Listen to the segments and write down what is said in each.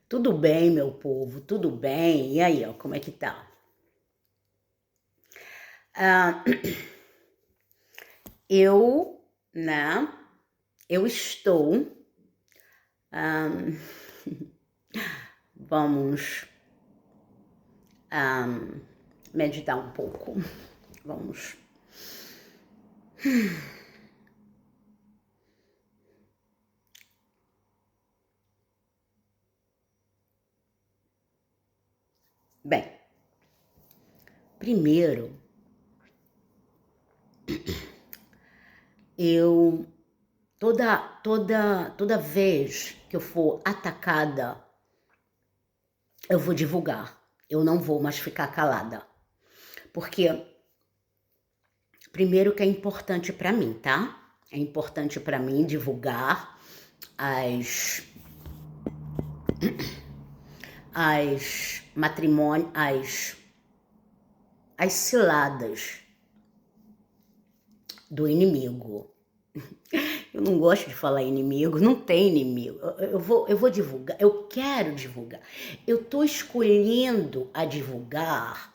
Tudo bem, meu povo? Tudo bem? E aí, ó, como é que tá? Ah, eu, né? Eu estou. ah, vamos ah, meditar um pouco. Vamos. Bem, primeiro, eu toda vez que eu for atacada, eu vou divulgar. Eu não vou mais ficar calada. Porque primeiro que é importante pra mim, tá? É importante pra mim divulgar as matrimônios, as ciladas do inimigo. Eu não gosto de falar inimigo, não tem inimigo. Eu vou divulgar, eu quero divulgar. Eu tô escolhendo a divulgar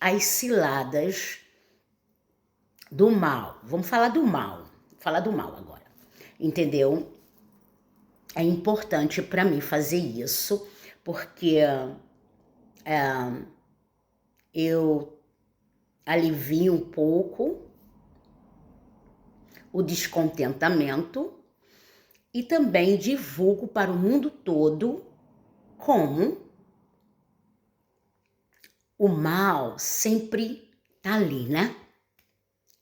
as ciladas do mal. Vamos falar do mal. Vou falar do mal agora. Entendeu? É importante para mim fazer isso, porque eu alivio um pouco o descontentamento e também divulgo para o mundo todo como o mal sempre tá ali, né?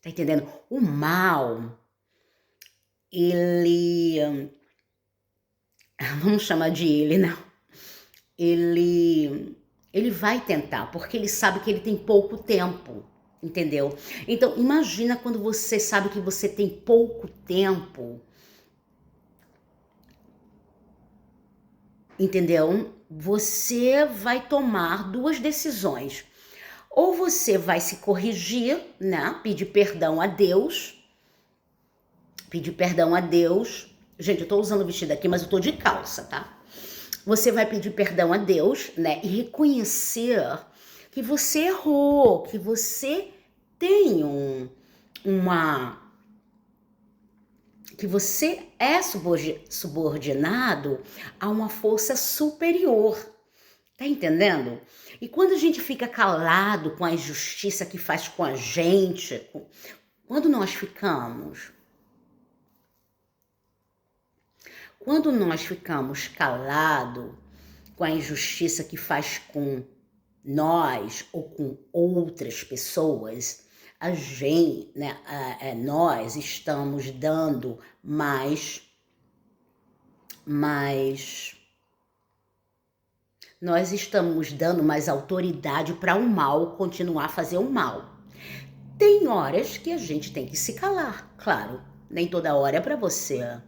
Tá entendendo? O mal, ele... Vamos chamar de ele, né? Ele vai tentar, porque ele sabe que ele tem pouco tempo, entendeu? Então, imagina quando você sabe que você tem pouco tempo, entendeu? Você vai tomar duas decisões. Ou você vai se corrigir, né? Pedir perdão a Deus. Pedir perdão a Deus. Gente, eu tô usando o vestido aqui, mas eu tô de calça, tá? Você vai pedir perdão a Deus, né? E reconhecer que você errou, que você tem que você é subordinado a uma força superior. Tá entendendo? E quando a gente fica calado com a injustiça que faz com a gente, quando nós ficamos calados com a injustiça que faz com nós ou com outras pessoas, a gente, né, nós estamos dando nós estamos dando mais autoridade para o mal continuar a fazer o mal. Tem horas que a gente tem que se calar, claro. Nem toda hora é para você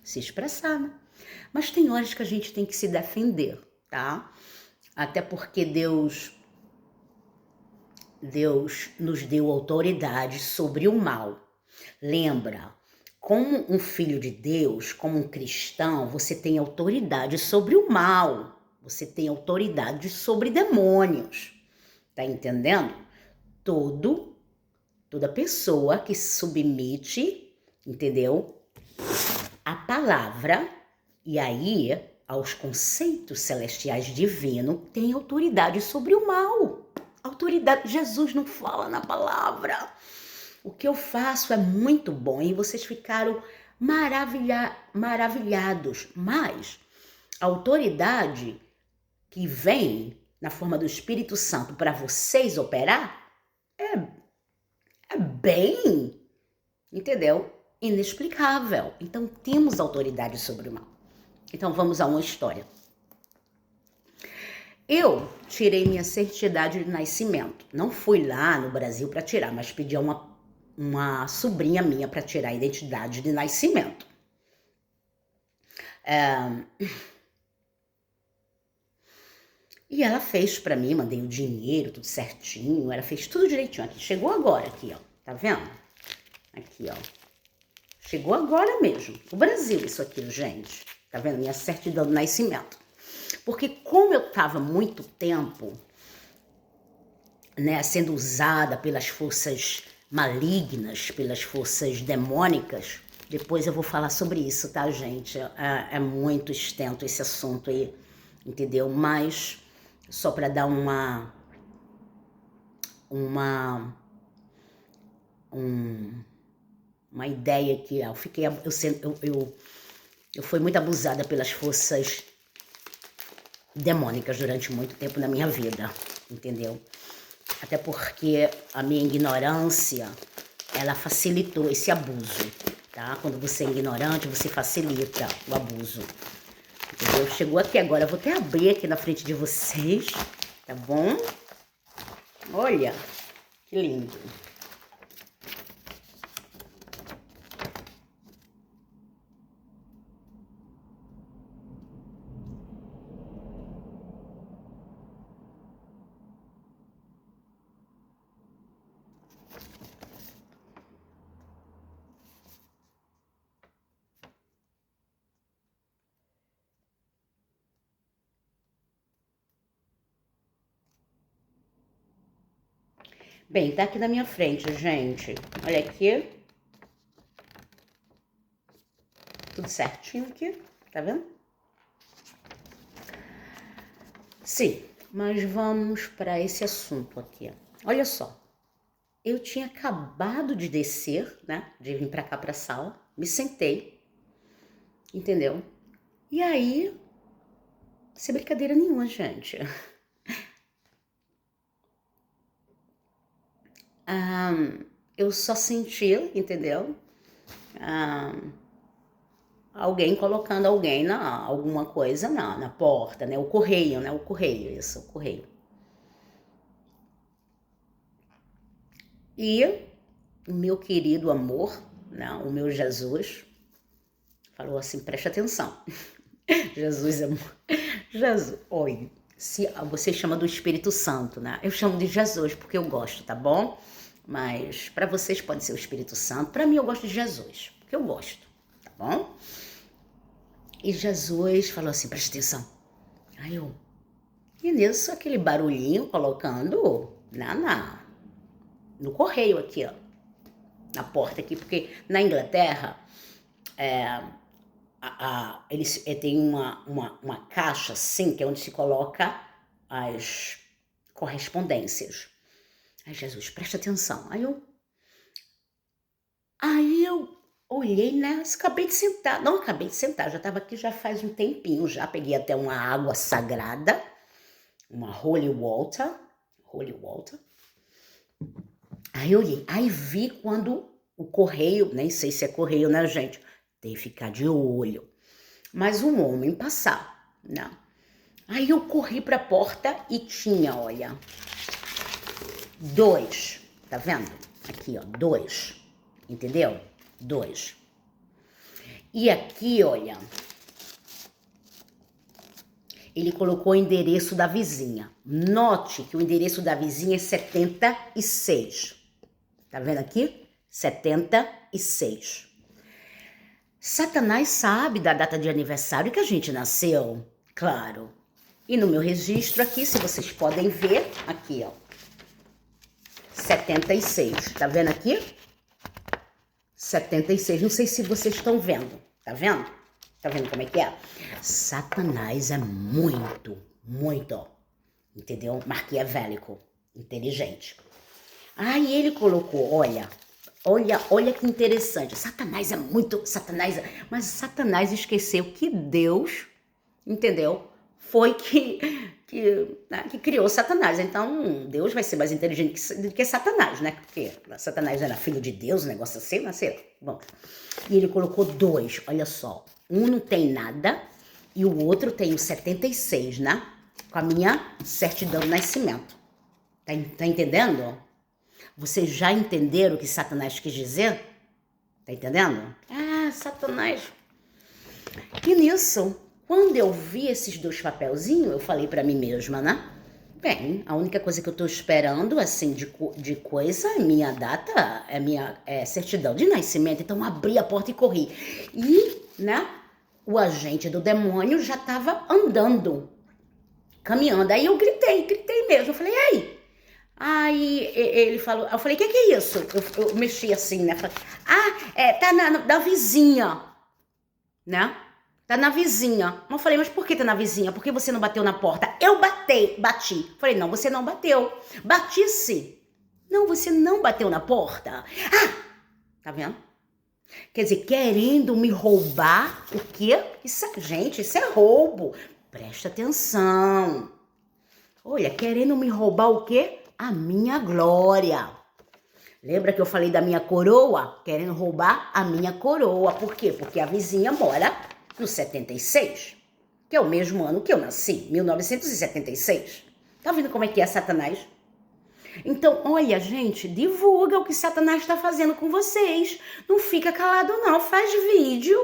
se expressar, né? Mas tem horas que a gente tem que se defender, tá? Até porque Deus nos deu autoridade sobre o mal. Lembra, como um filho de Deus, como um cristão, você tem autoridade sobre o mal. Você tem autoridade sobre demônios. Tá entendendo? Toda pessoa que se submete, entendeu? A palavra, e aí aos conceitos celestiais divinos, tem autoridade sobre o mal. Autoridade, Jesus não fala na palavra. O que eu faço é muito bom e vocês ficaram maravilhados, mas a autoridade que vem na forma do Espírito Santo para vocês operar é bem, entendeu? Inexplicável. Então temos autoridade sobre o mal. Então vamos a uma história. Eu tirei minha certidão de nascimento. Não fui lá no Brasil para tirar, mas pedi a uma sobrinha minha para tirar a identidade de nascimento. E ela fez para mim, mandei o dinheiro, tudo certinho, ela fez tudo direitinho aqui. Chegou agora aqui, ó. Tá vendo? Aqui, ó. Chegou agora mesmo. O Brasil isso aqui, gente. Tá vendo? Minha certidão de nascimento. Porque como eu estava muito tempo, né, sendo usada pelas forças malignas, pelas forças demônicas, depois eu vou falar sobre isso, tá, gente? É muito extenso esse assunto aí, entendeu? Mas só para dar uma ideia aqui, eu fui muito abusada pelas forças demônicas durante muito tempo na minha vida, entendeu? Até porque a minha ignorância, ela facilitou esse abuso, tá? Quando você é ignorante, você facilita o abuso, entendeu? Chegou aqui agora, eu vou até abrir aqui na frente de vocês, tá bom? Olha, que lindo. Bem, tá aqui na minha frente, gente. Olha aqui. Tudo certinho aqui, tá vendo? Sim, mas vamos para esse assunto aqui. Olha só, eu tinha acabado de descer, né? De vir para cá para a sala, me sentei, entendeu? E aí, sem brincadeira nenhuma, gente. Eu só senti, entendeu? Alguém colocando alguém alguma coisa na porta, né? O correio, né? O correio, isso, o correio. E o meu querido amor, né? O meu Jesus, falou assim, preste atenção. Jesus, oi, se você chama do Espírito Santo, né? Eu chamo de Jesus porque eu gosto, tá bom? Mas para vocês pode ser o Espírito Santo. Para mim eu gosto de Jesus, porque eu gosto, tá bom? E Jesus falou assim, preste atenção. Aí eu, e nisso aquele barulhinho colocando no correio aqui, ó, na porta aqui, porque na Inglaterra eles têm uma caixa assim, que é onde se coloca as correspondências. Aí Jesus, presta atenção. Aí eu olhei, né? Acabei de sentar. Não, acabei de sentar. Já estava aqui já faz um tempinho. Já peguei até uma água sagrada. Uma Holy Water. Aí eu olhei. Aí vi quando o correio, nem sei se é correio, né, gente? Tem que ficar de olho. Mas um homem passar, né? Aí eu corri para a porta e tinha, olha, 2, tá vendo? Aqui, ó, 2, entendeu? 2. E aqui, olha, ele colocou o endereço da vizinha. Note que o endereço da vizinha é 76. Tá vendo aqui? 76. Satanás sabe da data de aniversário que a gente nasceu, claro. E no meu registro aqui, se vocês podem ver, aqui, ó, 76, tá vendo aqui? 76, não sei se vocês estão vendo, tá vendo? Tá vendo como é que é? Satanás é muito, entendeu? Maquiavélico, inteligente. Aí ele colocou, olha que interessante, mas Satanás esqueceu que Deus, entendeu? Foi que criou Satanás. Então, Deus vai ser mais inteligente do que Satanás, né? Porque Satanás era filho de Deus, um negócio assim, nasceu. Bom, e ele colocou 2, olha só. Um não tem nada e o outro tem o 76, né? Com a minha certidão de nascimento. Tá entendendo? Vocês já entenderam o que Satanás quis dizer? Tá entendendo? Ah, Satanás. E nisso, quando eu vi esses 2 papelzinhos, eu falei pra mim mesma, né? Bem, a única coisa que eu tô esperando, assim, de coisa, é minha data, é minha certidão de nascimento. Então, abri a porta e corri. E, né? o agente do demônio já estava andando, caminhando. Aí eu gritei mesmo. Eu falei, ei! Aí ele falou, eu falei, o que é isso? Eu mexi assim, né? Falei, tá da vizinha, né? Tá na vizinha. Eu falei, mas por que tá na vizinha? Por que você não bateu na porta? Eu bati. Falei, não, você não bateu. Bati sim. Não, você não bateu na porta. Tá vendo? Quer dizer, querendo me roubar o quê? Gente, isso é roubo. Presta atenção. Olha, querendo me roubar o quê? A minha glória. Lembra que eu falei da minha coroa? Querendo roubar a minha coroa. Por quê? Porque a vizinha mora no 76, que é o mesmo ano que eu nasci, 1976. Tá vendo como é que é Satanás? Então, olha, gente, divulga o que Satanás está fazendo com vocês. Não fica calado, não. Faz vídeo,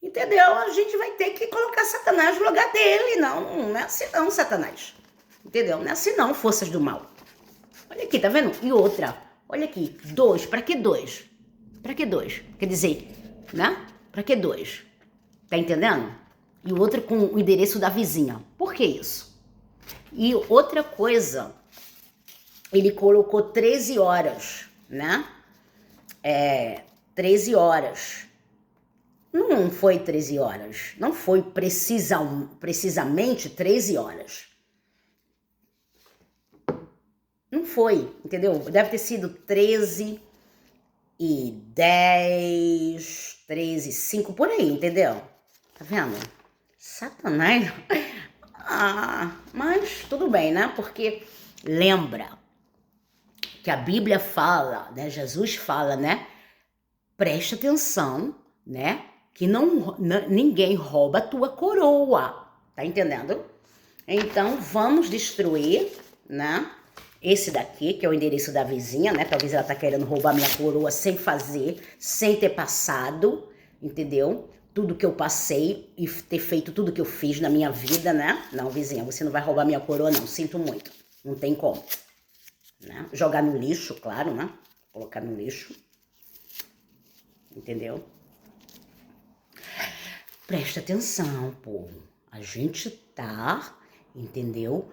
entendeu? A gente vai ter que colocar Satanás no lugar dele. Não é assim não, Satanás. Entendeu? Não é assim não, forças do mal. Olha aqui, tá vendo? E outra, olha aqui, 2. Pra que 2? Pra que 2? Quer dizer, né? Pra que 2? Tá entendendo? E o outro com o endereço da vizinha. Por que isso? E outra coisa, ele colocou 13 horas, né? 13 horas. Não foi 13 horas. Não foi precisamente 13 horas. Não foi, entendeu? Deve ter sido 13 e 10, 13 e 5, por aí, entendeu? Tá vendo? Satanás. Mas tudo bem, né? Porque lembra que a Bíblia fala, né? Jesus fala, né? Preste atenção, né? Que ninguém rouba a tua coroa. Tá entendendo? Então, vamos destruir, né? Esse daqui, que é o endereço da vizinha, né? Talvez ela tá querendo roubar minha coroa sem fazer, sem ter passado, entendeu? Tudo que eu passei e ter feito tudo que eu fiz na minha vida, né? Não, vizinha, você não vai roubar minha coroa, não. Sinto muito. Não tem como. Né? Jogar no lixo, claro, né? Colocar no lixo. Entendeu? Presta atenção, povo. A gente tá, entendeu?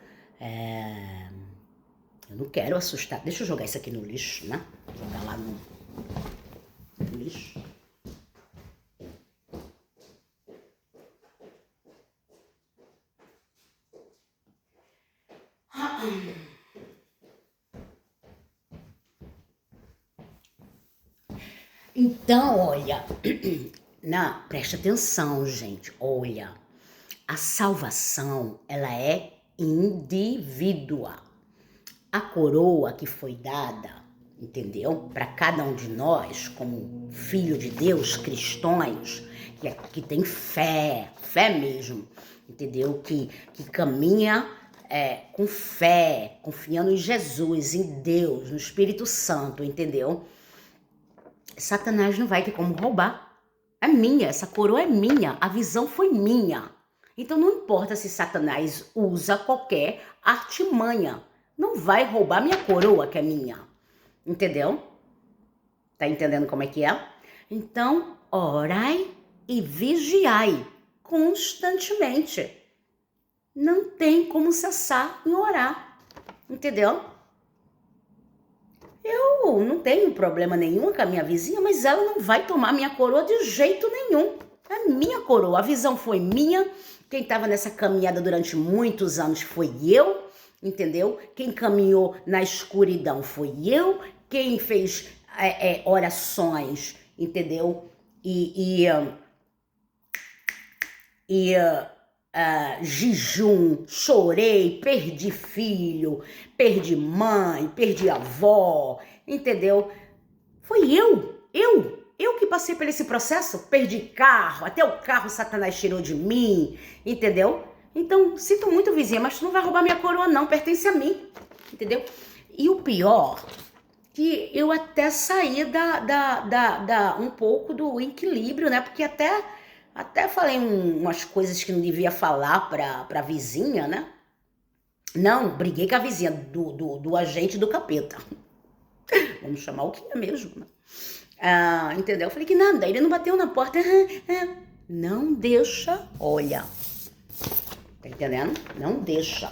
Eu não quero assustar. Deixa eu jogar isso aqui no lixo, né? Jogar lá no lixo. Então, olha, presta atenção, gente. Olha, a salvação, ela é indivídua. A coroa que foi dada, entendeu? Para cada um de nós, como filho de Deus, cristãos, que tem fé mesmo, entendeu? Que caminha com fé, confiando em Jesus, em Deus, no Espírito Santo, entendeu? Satanás não vai ter como roubar. É minha, essa coroa é minha, a visão foi minha. Então não importa se Satanás usa qualquer artimanha, não vai roubar minha coroa que é minha. Entendeu? Tá entendendo como é que é? Então, orai e vigiai constantemente. Não tem como cessar em orar. Entendeu? Eu não tenho problema nenhum com a minha vizinha, mas ela não vai tomar minha coroa de jeito nenhum. É minha coroa, a visão foi minha. Quem estava nessa caminhada durante muitos anos foi eu, entendeu? Quem caminhou na escuridão foi eu. Quem fez orações, entendeu? Jejum, chorei, perdi filho, perdi mãe, perdi avó, entendeu? Foi eu que passei por esse processo, perdi carro, até o carro Satanás tirou de mim, entendeu? Então, sinto muito, vizinha, mas tu não vai roubar minha coroa não, pertence a mim, entendeu? E o pior, que eu até saí um pouco do equilíbrio, né? Porque até falei umas coisas que não devia falar pra vizinha, né? Não, briguei com a vizinha do agente do capeta. Vamos chamar o que é mesmo, né? Entendeu? Eu falei que nada, ele não bateu na porta, Não deixa, olha, tá entendendo? Não deixa.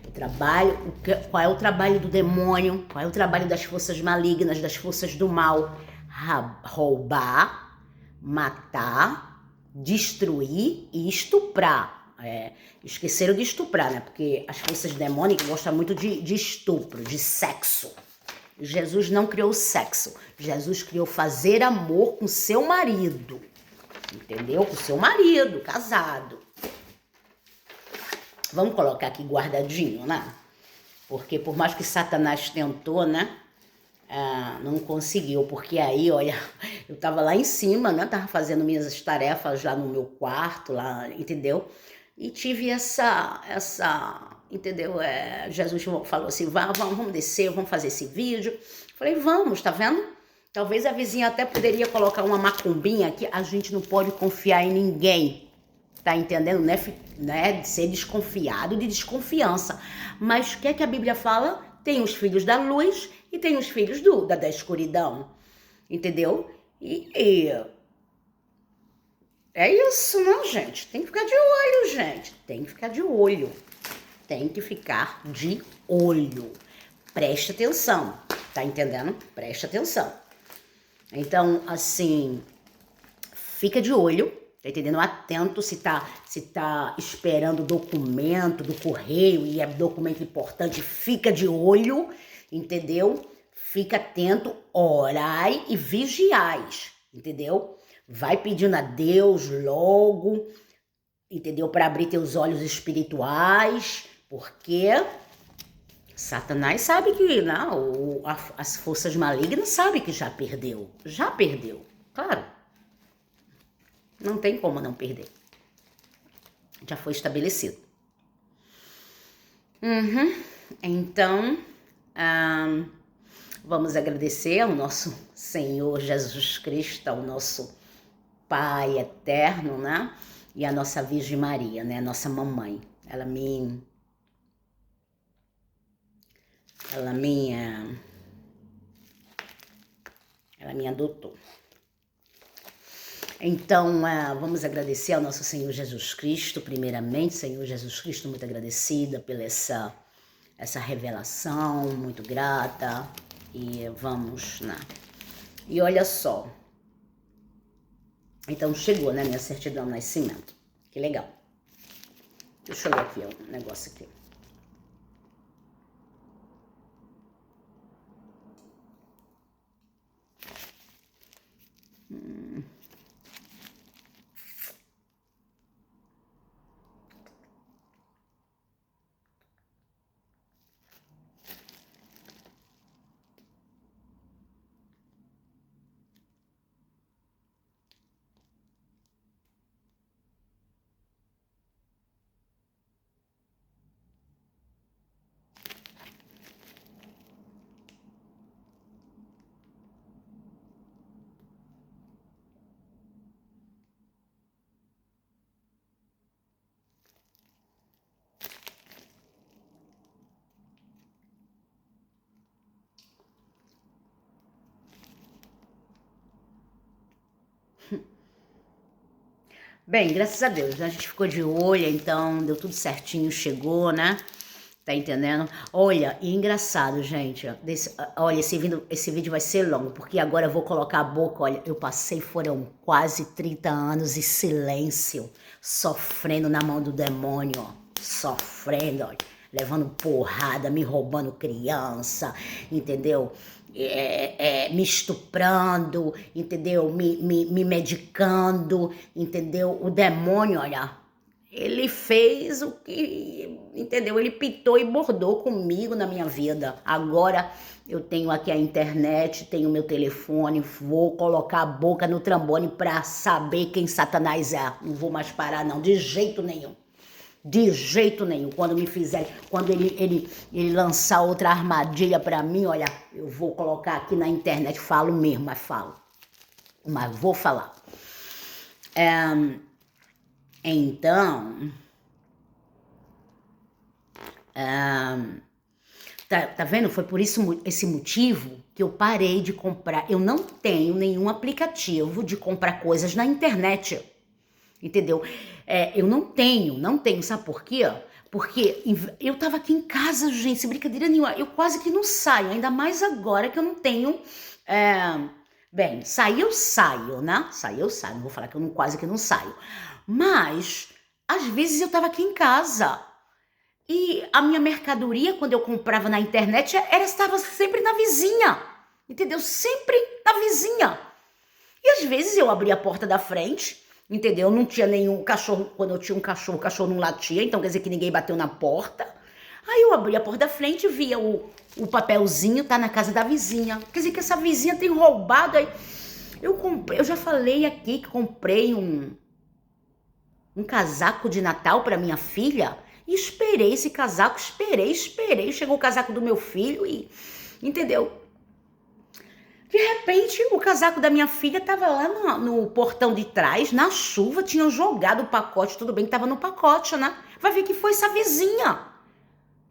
O trabalho, qual é o trabalho do demônio? Qual é o trabalho das forças malignas, das forças do mal? Roubar, matar, destruir e estuprar. Esqueceram de estuprar, né? Porque as forças demônicas gostam muito de estupro, de sexo. Jesus não criou sexo. Jesus criou fazer amor com seu marido. Entendeu? Com seu marido, casado. Vamos colocar aqui guardadinho, né? Porque por mais que Satanás tentou, né? Não conseguiu, porque aí, olha, eu tava lá em cima, né? Tava fazendo minhas tarefas lá no meu quarto, lá, entendeu? E tive essa, entendeu? Jesus falou assim, vamos descer, vamos fazer esse vídeo. Falei, vamos, tá vendo? Talvez a vizinha até poderia colocar uma macumbinha aqui. A gente não pode confiar em ninguém, tá entendendo? Né? De ser desconfiado, de desconfiança. Mas o que é que a Bíblia fala? Tem os filhos da luz e tem os filhos da escuridão, entendeu? E é isso, não, gente? Tem que ficar de olho, gente. Tem que ficar de olho. Tem que ficar de olho. Preste atenção, tá entendendo? Preste atenção. Então, assim, fica de olho, tá entendendo? Atento se tá esperando documento do correio e é documento importante, fica de olho, entendeu? Fica atento, orai e vigiais, entendeu? Vai pedindo a Deus logo, entendeu? Para abrir teus olhos espirituais, porque Satanás sabe que, não, as forças malignas sabem que já perdeu, claro. Não tem como não perder. Já foi estabelecido. Então, vamos agradecer ao nosso Senhor Jesus Cristo, ao nosso Pai eterno, né? E a nossa Virgem Maria, né? Nossa mamãe. Ela me adotou. Então, vamos agradecer ao nosso Senhor Jesus Cristo, primeiramente. Senhor Jesus Cristo, muito agradecida pela essa revelação, muito grata. E vamos, né? E olha só. Então, chegou, né, minha certidão de nascimento. Que legal. Deixa eu ler aqui um negócio aqui. Bem, graças a Deus, a gente ficou de olho, então deu tudo certinho, chegou, né? Tá entendendo? Olha, e engraçado, gente, olha, esse vídeo vai ser longo, porque agora eu vou colocar a boca, olha, eu passei, foram quase 30 anos em silêncio, sofrendo na mão do demônio, ó, sofrendo, olha, levando porrada, me roubando criança, entendeu? Me estuprando, entendeu? Me medicando, entendeu? O demônio, olha, ele fez o que, entendeu? Ele pitou e bordou comigo na minha vida. Agora eu tenho aqui a internet, tenho meu telefone, vou colocar a boca no trombone pra saber quem Satanás é. Não vou mais parar, não, de jeito nenhum. De jeito nenhum. Quando me fizer, quando ele lançar outra armadilha pra mim, olha, eu vou colocar aqui na internet, falo mesmo, mas falo. Mas vou falar. Então, tá vendo? Foi por esse motivo que eu parei de comprar. Eu não tenho nenhum aplicativo de comprar coisas na internet. entendeu? Eu não tenho, sabe por quê? Porque eu tava aqui em casa, gente, sem brincadeira nenhuma, eu quase que não saio, ainda mais agora que eu não tenho... Bem, sair eu saio, né? Sair eu saio, não vou falar que eu quase que não saio. Mas, às vezes eu tava aqui em casa e a minha mercadoria, quando eu comprava na internet, estava sempre na vizinha, entendeu? Sempre na vizinha. E às vezes eu abria a porta da frente, entendeu? Não tinha nenhum cachorro, quando eu tinha um cachorro, o cachorro não latia, então quer dizer que ninguém bateu na porta. Aí eu abria a porta da frente e via o papelzinho, tá na casa da vizinha. Quer dizer que essa vizinha tem roubado. Aí eu já falei aqui que comprei um casaco de Natal para minha filha e esperei esse casaco, esperei. Chegou o casaco do meu filho e, entendeu? De repente, o casaco da minha filha tava lá no portão de trás, na chuva, tinham jogado o pacote, tudo bem que tava no pacote, né? Vai ver que foi essa vizinha.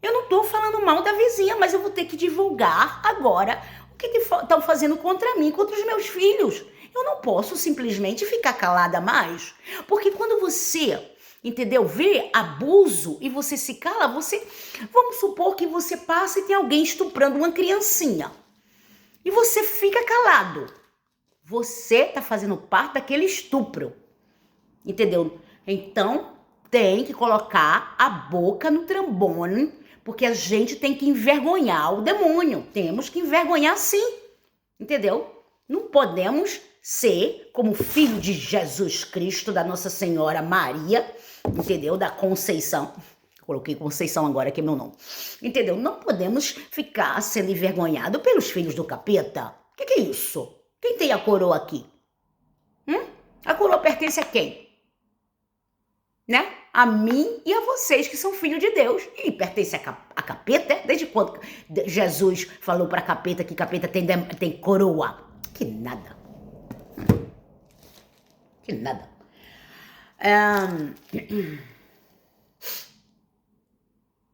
Eu não tô falando mal da vizinha, mas eu vou ter que divulgar agora o que estão fazendo contra mim, contra os meus filhos. Eu não posso simplesmente ficar calada mais, porque quando você, entendeu, vê abuso e você se cala, vamos supor que você passa e tem alguém estuprando uma criancinha. E você fica calado. Você tá fazendo parte daquele estupro. Entendeu? Então, tem que colocar a boca no trombone, porque a gente tem que envergonhar o demônio. Temos que envergonhar sim. Entendeu? Não podemos ser como filho de Jesus Cristo, da Nossa Senhora Maria, entendeu? Da Conceição. Coloquei Conceição agora, que é meu nome. Entendeu? Não podemos ficar sendo envergonhado pelos filhos do capeta. O que é isso? Quem tem a coroa aqui? A coroa pertence a quem? Né? A mim e a vocês, que são filhos de Deus. E pertence a capeta? Desde quando Jesus falou para capeta que capeta tem coroa? Que nada. Que nada.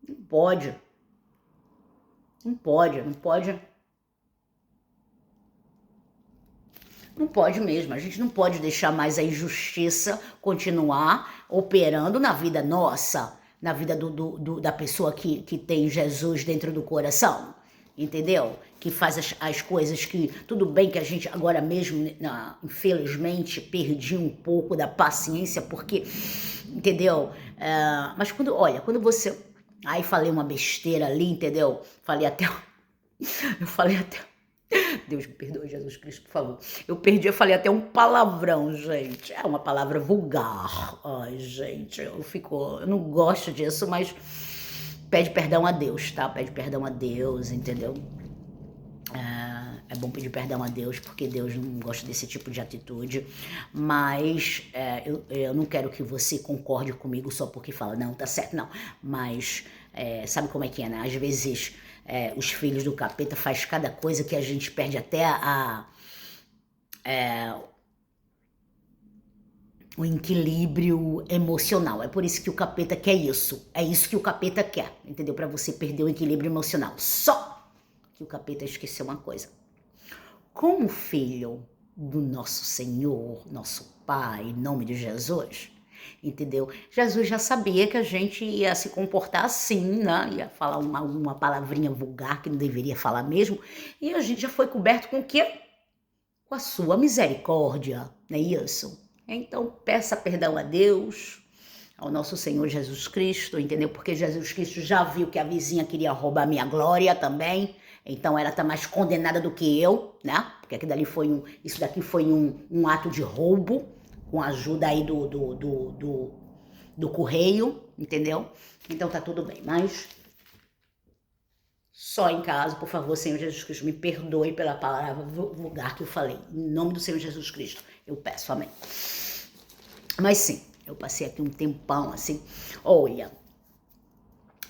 Não pode. Não pode. Não pode mesmo. A gente não pode deixar mais a injustiça continuar operando na vida nossa, na vida da pessoa que tem Jesus dentro do coração, entendeu? Que faz as coisas que... Tudo bem que a gente agora mesmo, infelizmente, perdi um pouco da paciência, porque, entendeu? Mas quando você... Aí falei uma besteira ali, entendeu? Eu falei até... Deus me perdoe, Jesus Cristo, por favor. Eu falei até um palavrão, gente. É uma palavra vulgar. Ai, gente, eu não gosto disso, mas pede perdão a Deus, tá? Pede perdão a Deus, entendeu? É bom pedir perdão a Deus, porque Deus não gosta desse tipo de atitude, mas eu não quero que você concorde comigo só porque fala, não, tá certo, não. Mas sabe como é que é, né? Às vezes os filhos do capeta faz cada coisa que a gente perde até o equilíbrio emocional. É por isso que o capeta quer isso. É isso que o capeta quer, entendeu? Para você perder o equilíbrio emocional. Só que o capeta esqueceu uma coisa. Como filho do nosso Senhor, nosso Pai, em nome de Jesus, entendeu? Jesus já sabia que a gente ia se comportar assim, né? Ia falar uma palavrinha vulgar que não deveria falar mesmo. E a gente já foi coberto com o quê? Com a sua misericórdia, não é isso? Então, peça perdão a Deus, ao nosso Senhor Jesus Cristo, entendeu? Porque Jesus Cristo já viu que a vizinha queria roubar minha glória também. Então ela tá mais condenada do que eu, né? Porque isso daqui foi um ato de roubo, com a ajuda aí do correio, entendeu? Então tá tudo bem, mas só em casa, por favor, Senhor Jesus Cristo, me perdoe pela palavra vulgar que eu falei. Em nome do Senhor Jesus Cristo, eu peço, amém. Mas sim, eu passei aqui um tempão assim, olha.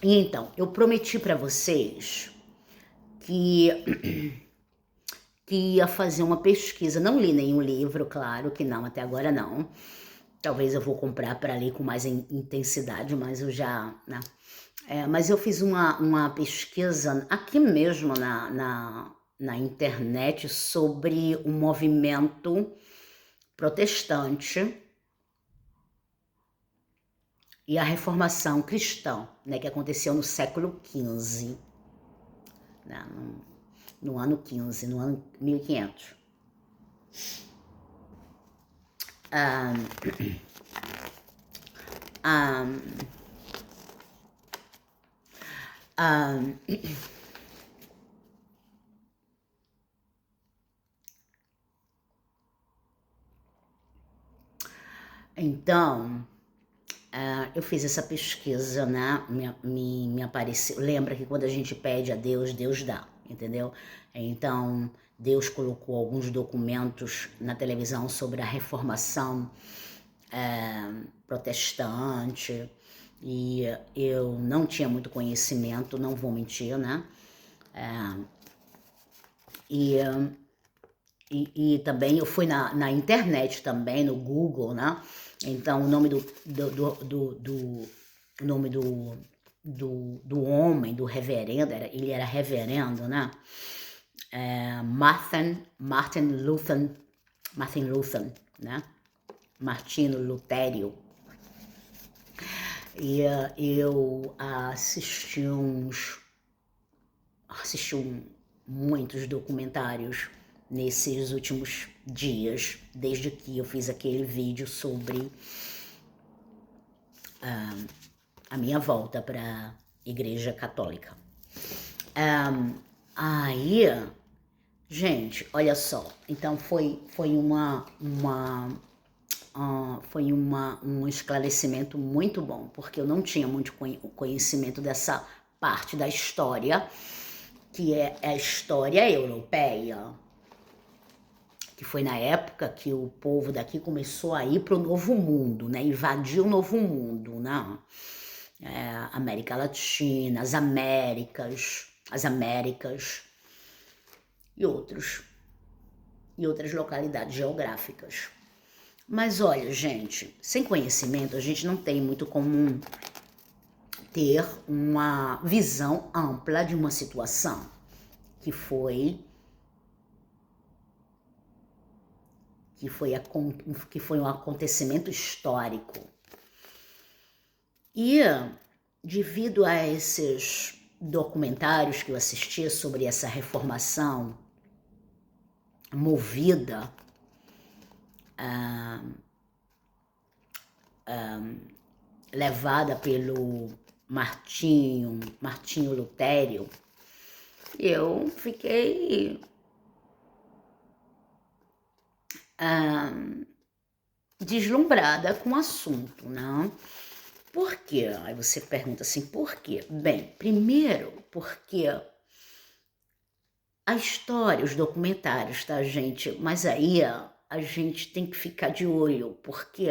E então, eu prometi pra vocês que ia fazer uma pesquisa. Não li nenhum livro, claro que não, até agora não. Talvez eu vou comprar para ler com mais intensidade, mas eu já... Né? Mas eu fiz uma pesquisa aqui mesmo na internet sobre o movimento protestante e a reformação cristã, né, que aconteceu no século XV, né, no ano 15, no ano 1500. Então, eu fiz essa pesquisa, né? Me apareceu. Lembra que quando a gente pede a Deus, Deus dá, entendeu? Então, Deus colocou alguns documentos na televisão sobre a reformação protestante, e eu não tinha muito conhecimento, não vou mentir, né? E também eu fui na internet também, no Google, né? Então o nome o nome do homem, do reverendo, ele era reverendo, né? Martin Luther, né? Martino Lutério. E eu assisti muitos documentários nesses últimos dias, desde que eu fiz aquele vídeo sobre a minha volta para a Igreja Católica. Aí, gente, olha só, então foi um esclarecimento muito bom, porque eu não tinha muito conhecimento dessa parte da história, que é a história europeia, que foi na época que o povo daqui começou a ir para o Novo Mundo, né? Invadir o Novo Mundo, né? América Latina, as Américas e outras localidades geográficas. Mas olha, gente, sem conhecimento a gente não tem muito como ter uma visão ampla de uma situação que foi um acontecimento histórico. E devido a esses documentários que eu assisti sobre essa reformação movida levada pelo Martinho Lutério, eu fiquei deslumbrada com o assunto, né? Por quê? Aí você pergunta assim, por quê? Bem, primeiro porque a história, os documentários, tá, gente? Mas aí a gente tem que ficar de olho, porque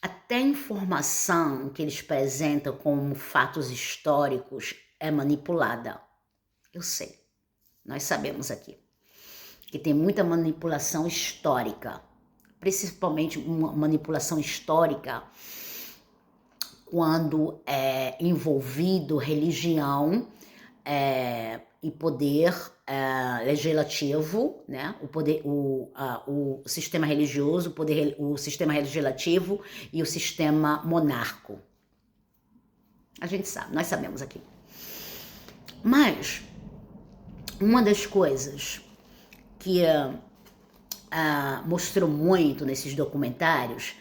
até a informação que eles apresentam como fatos históricos é manipulada. Eu sei, nós sabemos aqui que tem muita manipulação histórica, principalmente uma manipulação histórica quando é envolvido religião e poder legislativo, né? O sistema religioso, o sistema legislativo e o sistema monárquico. A gente sabe, nós sabemos aqui. Mas uma das coisas que mostrou muito nesses documentários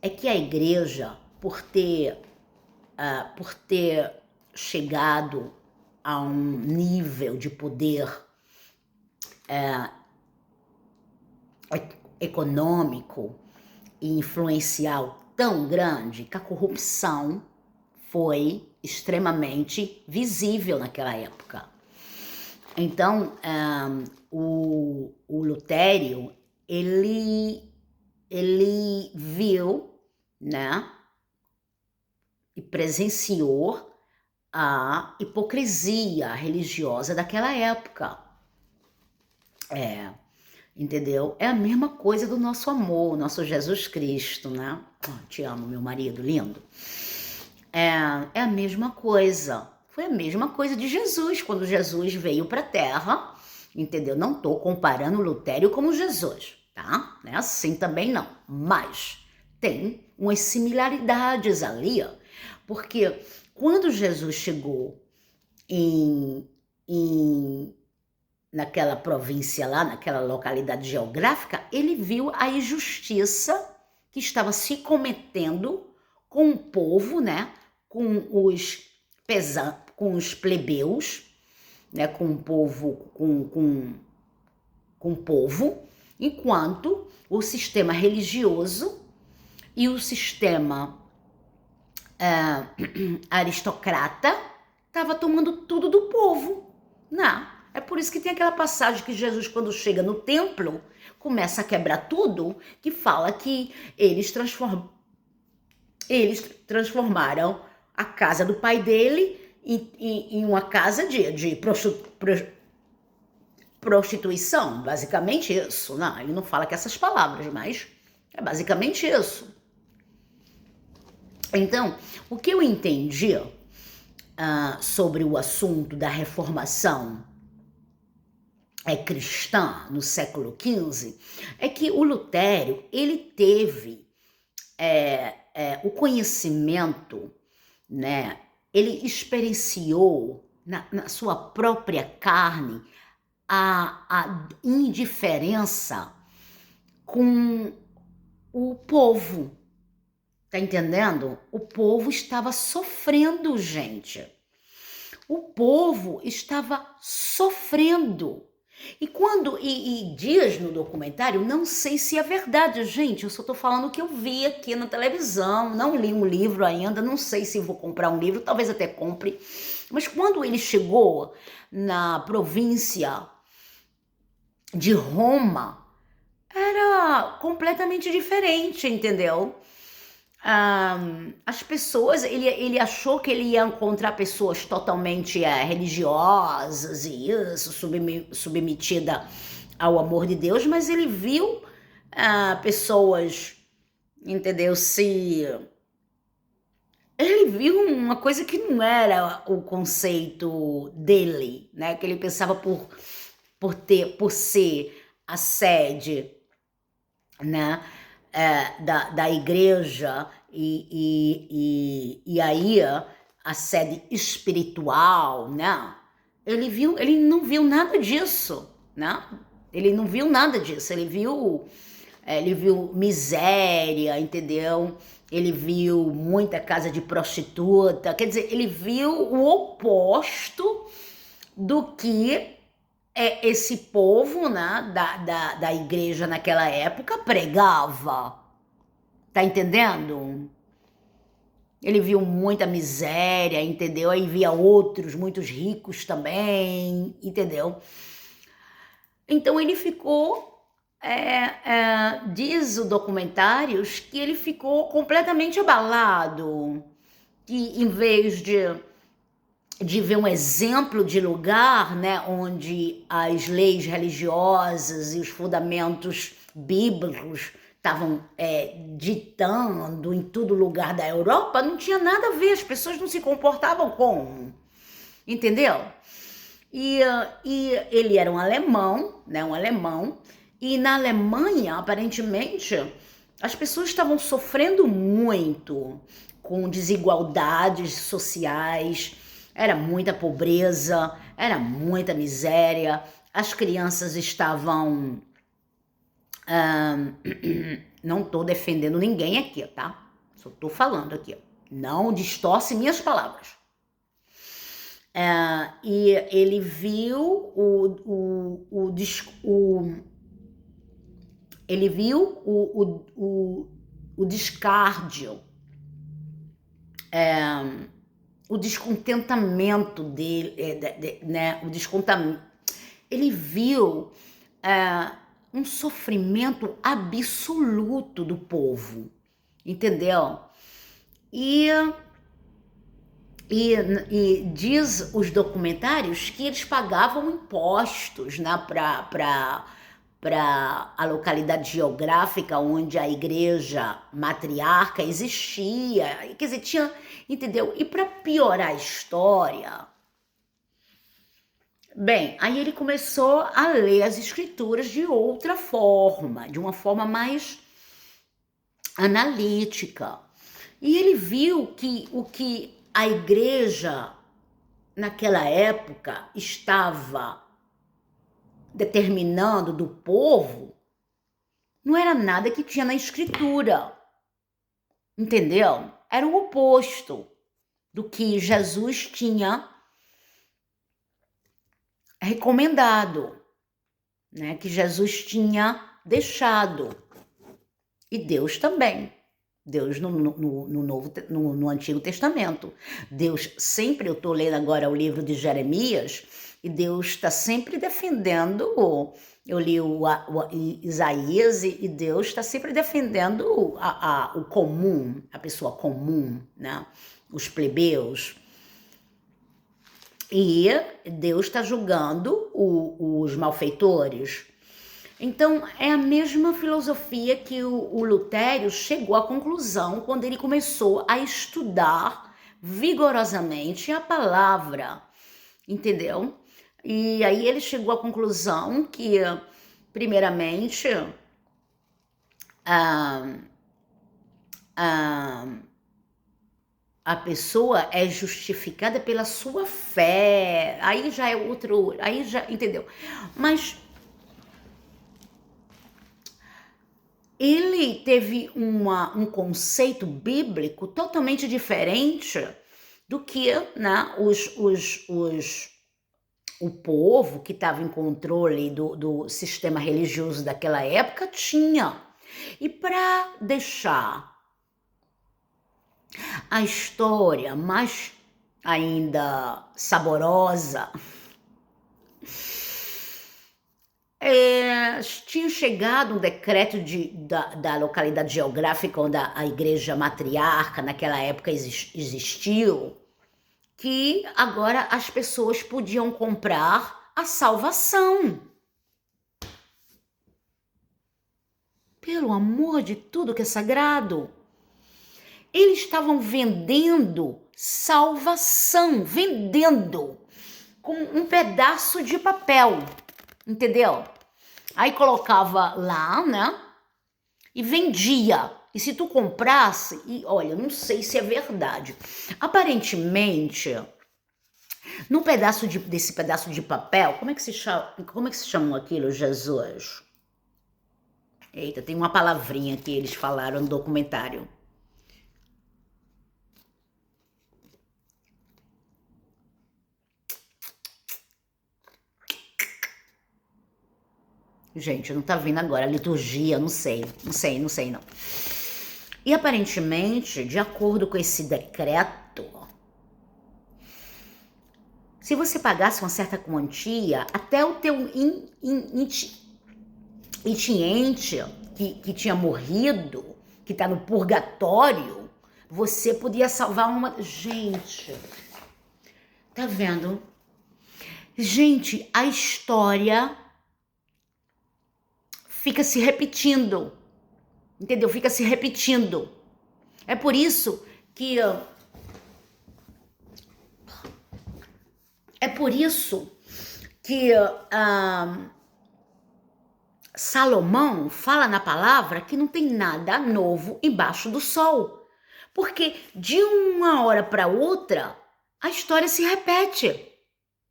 é que a igreja, por ter chegado a um nível de poder econômico e influencial tão grande, que a corrupção foi extremamente visível naquela época. Então, o Lutério, ele viu, né, e presenciou a hipocrisia religiosa daquela época. Entendeu? É a mesma coisa do nosso amor, nosso Jesus Cristo, né? Te amo, meu marido lindo. É a mesma coisa. Foi a mesma coisa de Jesus, quando Jesus veio para a Terra, entendeu? Não estou comparando o Lutério com Jesus, tá? Não é assim também não, mas tem umas similaridades ali, ó, Porque quando Jesus chegou naquela província lá, naquela localidade geográfica, ele viu a injustiça que estava se cometendo com o povo, né? Com os plebeus, né? Com o povo, com o povo, enquanto o sistema religioso e o sistema aristocrata estava tomando tudo do povo, né? É por isso que tem aquela passagem que Jesus, quando chega no templo, começa a quebrar tudo, que fala que eles transformaram a casa do pai dele em uma casa de prostituição, basicamente isso. Não, ele não fala com essas palavras, mas é basicamente isso. Então, o que eu entendi sobre o assunto da reformação cristã no século XV é que o Lutério, ele teve o conhecimento, né? Ele experienciou na sua própria carne a indiferença com o povo. Tá entendendo? O povo estava sofrendo, gente. O povo estava sofrendo. E diz no documentário, não sei se é verdade, gente, eu só tô falando o que eu vi aqui na televisão, não li um livro ainda, não sei se vou comprar um livro, talvez até compre, mas quando ele chegou na província de Roma, era completamente diferente, entendeu? As pessoas, ele achou que ele ia encontrar pessoas totalmente religiosas e isso, submetida ao amor de Deus, mas ele viu pessoas, entendeu? Ele viu uma coisa que não era o conceito dele, né? Que ele pensava por ser a sede, né? Da igreja e aí a sede espiritual, né? Ele não viu nada disso, né? Ele não viu nada disso, ele viu miséria, entendeu? Ele viu muita casa de prostituta, quer dizer, ele viu o oposto do que esse povo, né, da igreja naquela época pregava. Tá entendendo? Ele viu muita miséria, entendeu? Aí via outros, muitos ricos também, entendeu? Então ele ficou, diz o documentário, que ele ficou completamente abalado, que em vez de ver um exemplo de lugar, né, onde as leis religiosas e os fundamentos bíblicos estavam ditando em todo lugar da Europa, não tinha nada a ver, as pessoas não se comportavam como, entendeu? E ele era um alemão, né, e na Alemanha, aparentemente, as pessoas estavam sofrendo muito com desigualdades sociais, era muita pobreza, era muita miséria, as crianças estavam... não tô defendendo ninguém aqui, tá? Só tô falando aqui. Não distorce minhas palavras. E ele viu ele viu o descárdio, o descontentamento dele, né? O descontentamento. Ele viu um sofrimento absoluto do povo, entendeu? E diz os documentários que eles pagavam impostos, né, para a localidade geográfica onde a igreja matriarca existia, quer dizer, tinha, entendeu? E para piorar a história, bem, aí ele começou a ler as escrituras de outra forma, de uma forma mais analítica. E ele viu que o que a igreja naquela época estava determinando do povo não era nada que tinha na escritura, entendeu? Era o oposto do que Jesus tinha recomendado, né? Que Jesus tinha deixado. E Deus também. Deus no Antigo Testamento. Deus sempre, eu estou lendo agora o livro de Jeremias, e Deus está sempre defendendo, eu li o Isaías, e Deus está sempre defendendo o comum, a pessoa comum, né? Os plebeus. E Deus está julgando os malfeitores. Então, é a mesma filosofia que o Lutério chegou à conclusão quando ele começou a estudar vigorosamente a palavra, entendeu? E aí ele chegou à conclusão que, primeiramente, a pessoa é justificada pela sua fé. Aí já é outro, aí já, entendeu? Mas ele teve um conceito bíblico totalmente diferente do que, né, o povo que estava em controle do sistema religioso daquela época tinha. E para deixar a história mais ainda saborosa, tinha chegado um decreto da localidade geográfica onde a igreja matriarca naquela época existiu, que agora as pessoas podiam comprar a salvação. Pelo amor de tudo que é sagrado. Eles estavam vendendo salvação, vendendo com um pedaço de papel. Entendeu? Aí colocava lá, né? E vendia. E se tu comprasse, e olha, não sei se é verdade. Aparentemente, no desse pedaço de papel, como é que se chama aquilo, Jesus? Eita, tem uma palavrinha que eles falaram no documentário. Gente, não tá vindo agora, liturgia, não sei. E aparentemente, de acordo com esse decreto, se você pagasse uma certa quantia, até o teu itiente que tinha morrido, que tá no purgatório, você podia salvar uma... Gente, tá vendo? Gente, a história fica se repetindo, entendeu? Fica se repetindo. É por isso que Salomão fala na palavra que não tem nada novo embaixo do sol, porque de uma hora para outra a história se repete,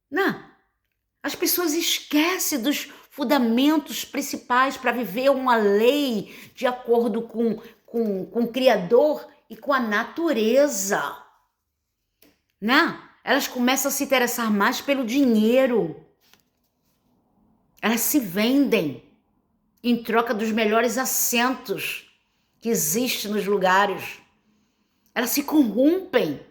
né? As pessoas esquecem dos fundamentos principais para viver uma lei de acordo com o Criador e com a natureza, né? Elas começam a se interessar mais pelo dinheiro. Elas se vendem em troca dos melhores assentos que existem nos lugares. Elas se corrompem.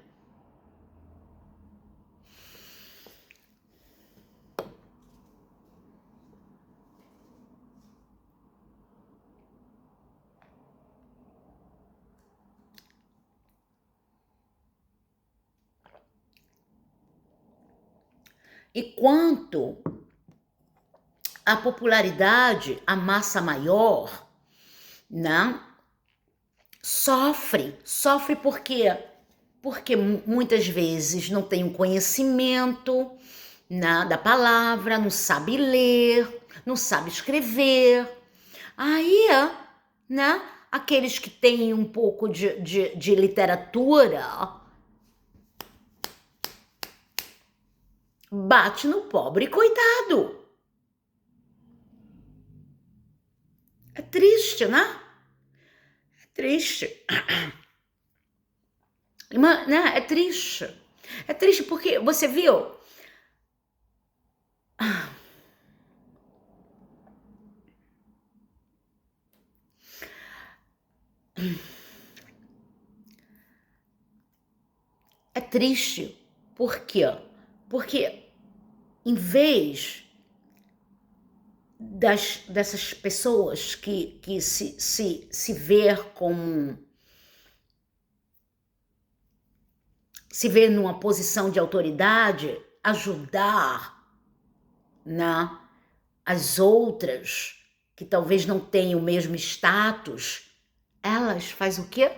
E quanto a popularidade, a massa maior, né? Sofre porque muitas vezes não tem um conhecimento, né, da palavra, não sabe ler, não sabe escrever. Aí, né, aqueles que têm um pouco de literatura, bate no pobre coitado. É triste, né? É triste. Né? É triste. É triste porque, você viu? É triste. Por quê? Porque em vez dessas pessoas que se ver como... se ver numa posição de autoridade, ajudar, né, as outras que talvez não tenham o mesmo status, elas fazem o quê?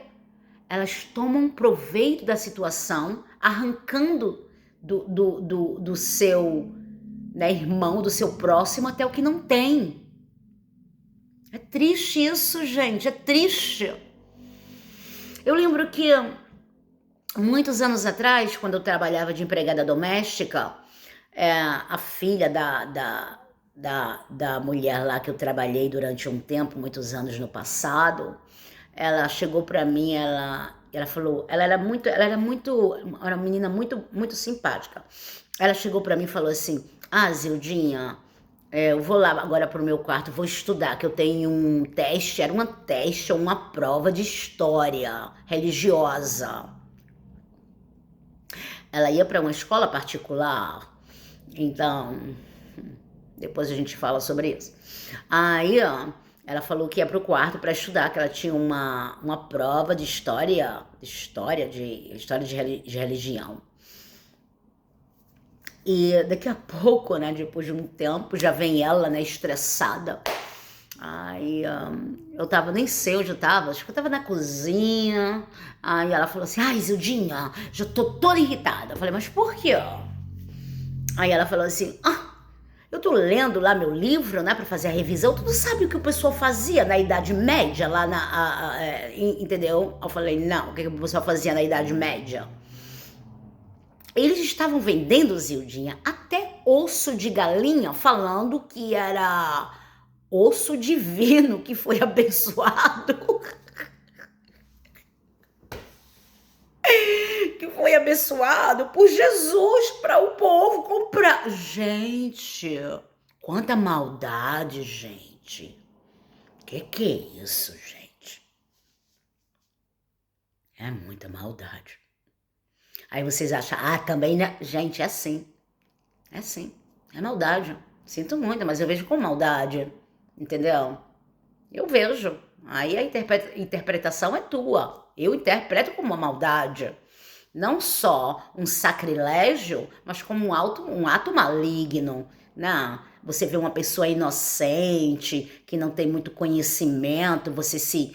Elas tomam proveito da situação, arrancando do seu, né, irmão, do seu próximo, até o que não tem. É triste isso, gente, é triste. Eu lembro que muitos anos atrás, quando eu trabalhava de empregada doméstica, a filha da mulher lá que eu trabalhei durante um tempo, muitos anos no passado, ela chegou para mim, ela falou, ela era uma menina muito simpática. Ela chegou para mim e falou assim: ah, Zildinha, eu vou lá agora pro meu quarto, vou estudar, que eu tenho um teste, era uma prova de história religiosa. Ela ia para uma escola particular, então depois a gente fala sobre isso. Aí, ó, ela falou que ia pro quarto para estudar, que ela tinha uma prova de história de religião. E daqui a pouco, né, depois de um tempo, já vem ela, né, estressada. Aí eu tava, nem sei onde eu tava, acho que eu tava na cozinha. Aí ela falou assim: ai, Zildinha, já tô toda irritada. Eu falei: mas por quê? Aí ela falou assim: eu tô lendo lá meu livro, né, pra fazer a revisão. Tu não sabe o que o pessoal fazia na Idade Média, lá entendeu? Eu falei: não, o que o pessoal fazia na Idade Média? Eles estavam vendendo, Zildinha, até osso de galinha, falando que era osso divino, que foi abençoado. Que foi abençoado por Jesus para o povo comprar. Gente, quanta maldade, gente. Que é isso, gente? É muita maldade. Aí vocês acham, também, né? Gente, é assim. É assim. É maldade. Sinto muito, mas eu vejo com maldade. Entendeu? Eu vejo. Aí a interpretação é tua. Eu interpreto como uma maldade. Não só um sacrilégio, mas como um ato maligno, né? Você vê uma pessoa inocente, que não tem muito conhecimento, você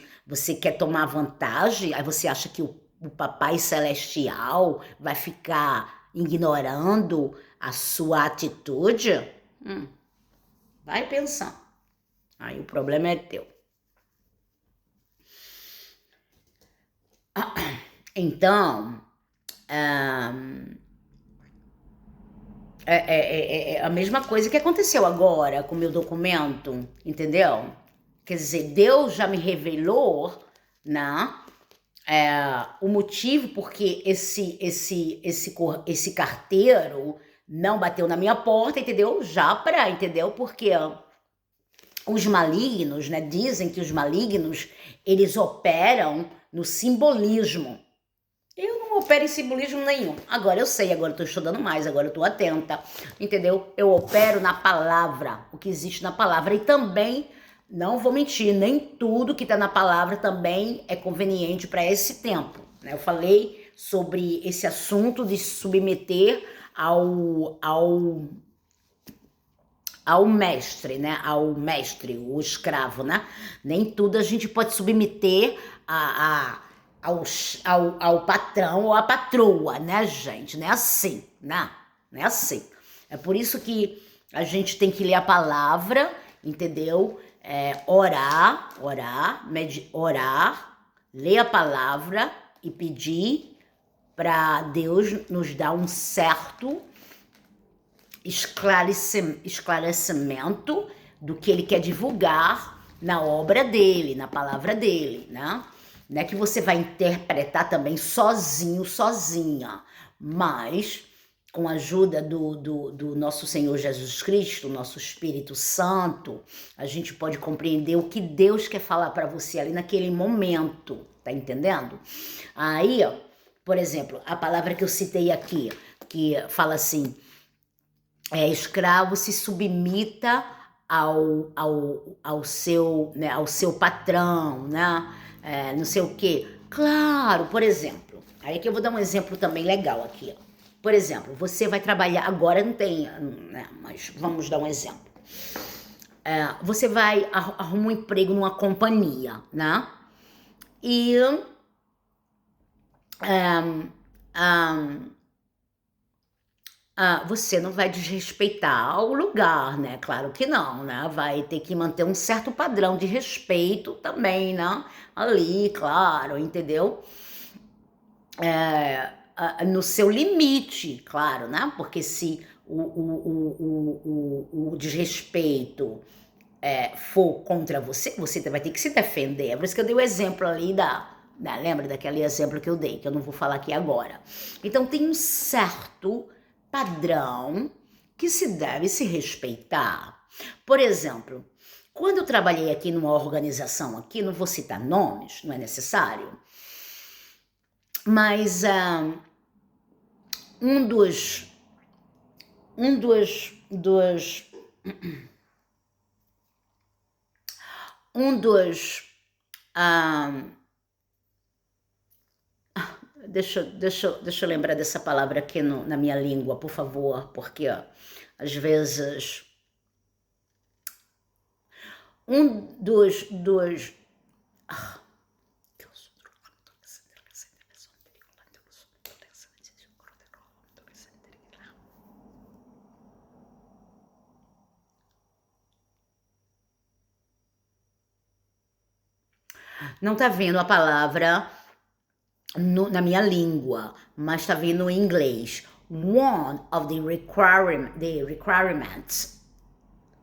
quer tomar vantagem, aí você acha que o Papai Celestial vai ficar ignorando a sua atitude? Vai pensar. Aí o problema é teu. Então, é a mesma coisa que aconteceu agora com o meu documento, entendeu? Quer dizer, Deus já me revelou, né, o motivo porque esse carteiro não bateu na minha porta, entendeu? Entendeu? Porque os malignos, né, dizem que os malignos, eles operam no simbolismo. Eu não opero em simbolismo nenhum. Agora eu sei, agora eu tô estudando mais, agora eu tô atenta, entendeu? Eu opero na palavra, o que existe na palavra. E também, não vou mentir, nem tudo que tá na palavra também é conveniente para esse tempo, né? Eu falei sobre esse assunto de se submeter ao mestre, né? Ao mestre, o escravo, né? Nem tudo a gente pode submeter ao patrão ou à patroa, né, gente? Não é assim, né? Não é assim. É por isso que a gente tem que ler a palavra entendeu? Orar, ler a palavra e pedir para Deus nos dar um certo esclarecimento do que ele quer divulgar na obra dele, na palavra dele, né? Não é que você vai interpretar também sozinho, sozinha, mas com a ajuda do nosso Senhor Jesus Cristo, nosso Espírito Santo, a gente pode compreender o que Deus quer falar para você ali naquele momento, tá entendendo? Aí, por exemplo, a palavra que eu citei aqui, que fala assim, escravo se submita ao seu patrão, né? Não sei o quê. Claro, por exemplo, aí que eu vou dar um exemplo também legal aqui. Por exemplo, você vai trabalhar, agora não tem, né, mas vamos dar um exemplo. Você vai arrumar um emprego numa companhia, né? E você não vai desrespeitar o lugar, né? Claro que não, né? Vai ter que manter um certo padrão de respeito também, né? Ali, claro, entendeu? No seu limite, claro, né? Porque se o desrespeito for contra você, você vai ter que se defender. É por isso que eu dei o exemplo ali lembra daquele exemplo que eu dei, que eu não vou falar aqui agora. Então tem um certo padrão que se deve se respeitar. Por exemplo, quando eu trabalhei aqui numa organização aqui, não vou citar nomes, não é necessário, mas um dos deixa eu lembrar dessa palavra aqui na minha língua, por favor, porque às vezes não tá vendo a palavra na minha língua, mas está vindo em inglês. One of the requirements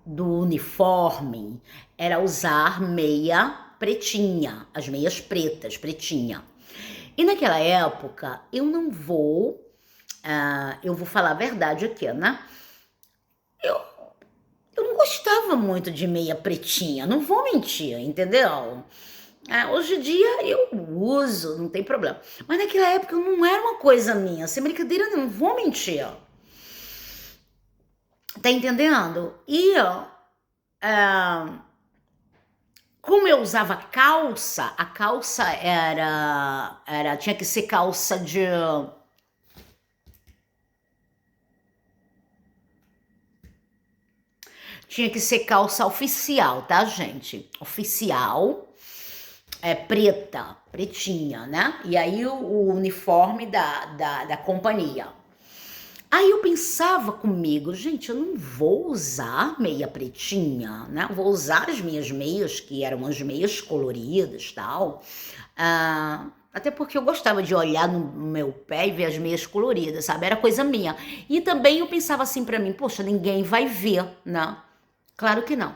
do uniforme era usar meia pretinha, as meias pretas, pretinha. E naquela época, eu vou falar a verdade aqui, né? Eu não gostava muito de meia pretinha, não vou mentir, entendeu? Hoje em dia eu uso, não tem problema. Mas naquela época não era uma coisa minha. Sem brincadeira, não vou mentir. Tá entendendo? E como eu usava calça, a calça tinha que ser calça de... Tinha que ser calça oficial, tá, gente? Oficial. Preta, pretinha, né? E aí o uniforme da companhia. Aí eu pensava comigo, gente, eu não vou usar meia pretinha, né? Vou usar as minhas meias, que eram as meias coloridas, tal. Até porque eu gostava de olhar no meu pé e ver as meias coloridas, sabe? Era coisa minha. E também eu pensava assim pra mim, poxa, ninguém vai ver, né? Claro que não.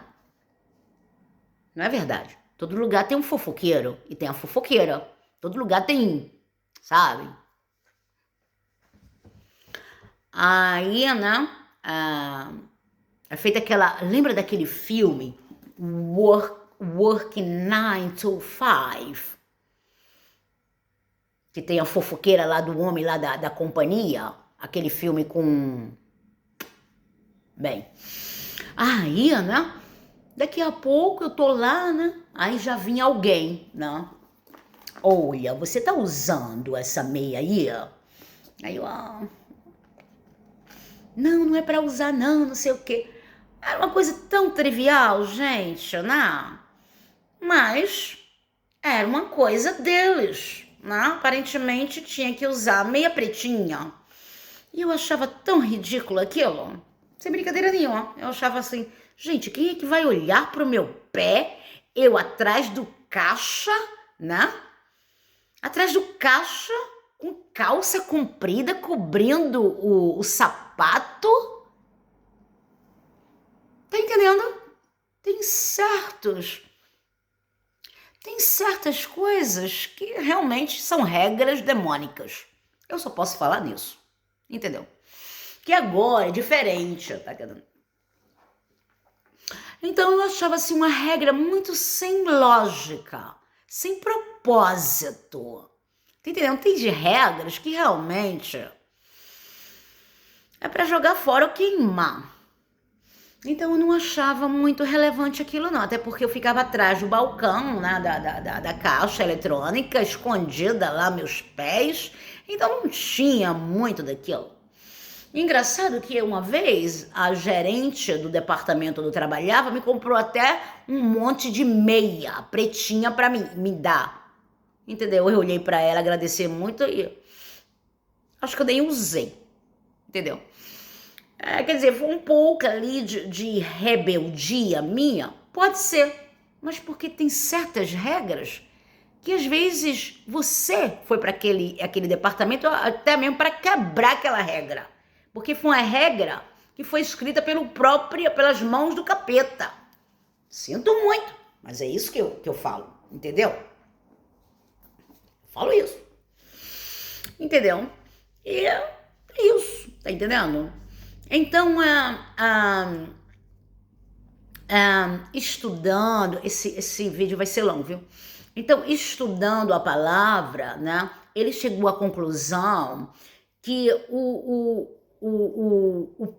Não é verdade? Todo lugar tem um fofoqueiro e tem a fofoqueira. Todo lugar tem, sabe? Aí, né? É feita aquela... Lembra daquele filme? Working 9 to 5. Que tem a fofoqueira lá do homem lá da companhia. Aquele filme com... Bem. Aí, né? Daqui a pouco eu tô lá, né? Aí já vinha alguém, né? Olha, você tá usando essa meia aí? Aí eu, não é pra usar não sei o quê. Era uma coisa tão trivial, gente, né? Mas era uma coisa deles, né? Aparentemente tinha que usar meia pretinha. E eu achava tão ridículo aquilo. Sem brincadeira nenhuma. Eu achava assim... Gente, quem é que vai olhar pro meu pé, eu atrás do caixa, né? Atrás do caixa, com calça comprida, cobrindo o sapato. Tá entendendo? Tem certas coisas que realmente são regras demônicas. Eu só posso falar nisso, entendeu? Que agora é diferente, tá entendendo? Então eu achava assim uma regra muito sem lógica, sem propósito. Tá entendendo? Tem de regras que realmente é para jogar fora ou queimar. Então eu não achava muito relevante aquilo não, até porque eu ficava atrás do balcão, né, da caixa eletrônica, escondida lá meus pés, então não tinha muito daquilo. Engraçado que uma vez a gerente do departamento onde eu trabalhava me comprou até um monte de meia pretinha para mim, me dar. Entendeu? Eu olhei para ela, agradeci muito e acho que eu nem usei. Entendeu? Quer dizer, foi um pouco ali de rebeldia minha? Pode ser, mas porque tem certas regras que às vezes você foi para aquele departamento até mesmo para quebrar aquela regra. Porque foi uma regra que foi escrita pelas mãos do capeta. Sinto muito, mas é isso que eu falo, entendeu? Eu falo isso. Entendeu? E é isso, tá entendendo? Então, estudando, esse vídeo vai ser longo, viu? Então, estudando a palavra, né, ele chegou à conclusão que o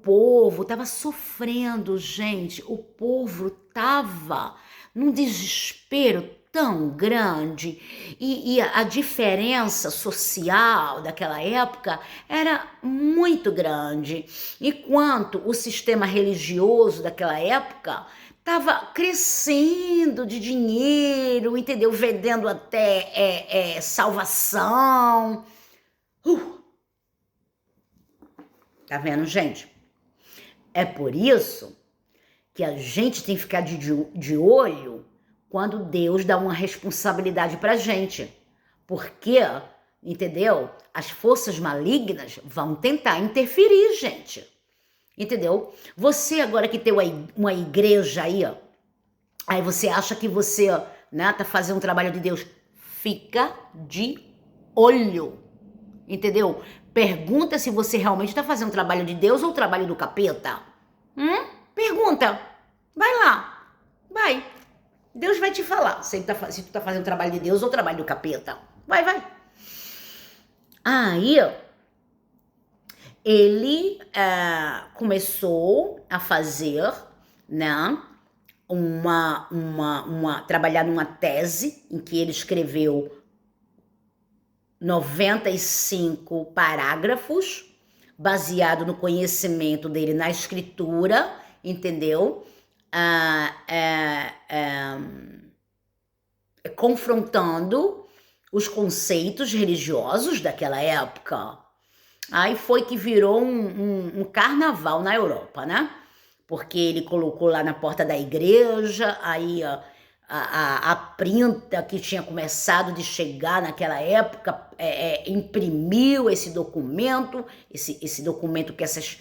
povo estava sofrendo, gente. O povo estava num desespero tão grande e a diferença social daquela época era muito grande, enquanto o sistema religioso daquela época estava crescendo de dinheiro, entendeu? Vendendo até salvação. Tá vendo, gente? É por isso que a gente tem que ficar de olho quando Deus dá uma responsabilidade pra gente. Porque, entendeu? As forças malignas vão tentar interferir, gente. Entendeu? Você agora que tem uma igreja aí você acha que você, né, tá fazendo um trabalho de Deus. Fica de olho. Entendeu? Pergunta se você realmente está fazendo o trabalho de Deus ou o trabalho do capeta. Pergunta. Vai lá. Vai. Deus vai te falar se tu tá fazendo o trabalho de Deus ou o trabalho do capeta. Vai. Aí, ele começou a fazer, né, trabalhar numa tese em que ele escreveu 95 parágrafos, baseado no conhecimento dele na escritura, entendeu? Confrontando os conceitos religiosos daquela época. Aí foi que virou um carnaval na Europa, né? Porque ele colocou lá na porta da igreja, aí a printa que tinha começado de chegar naquela época imprimiu esse documento que essas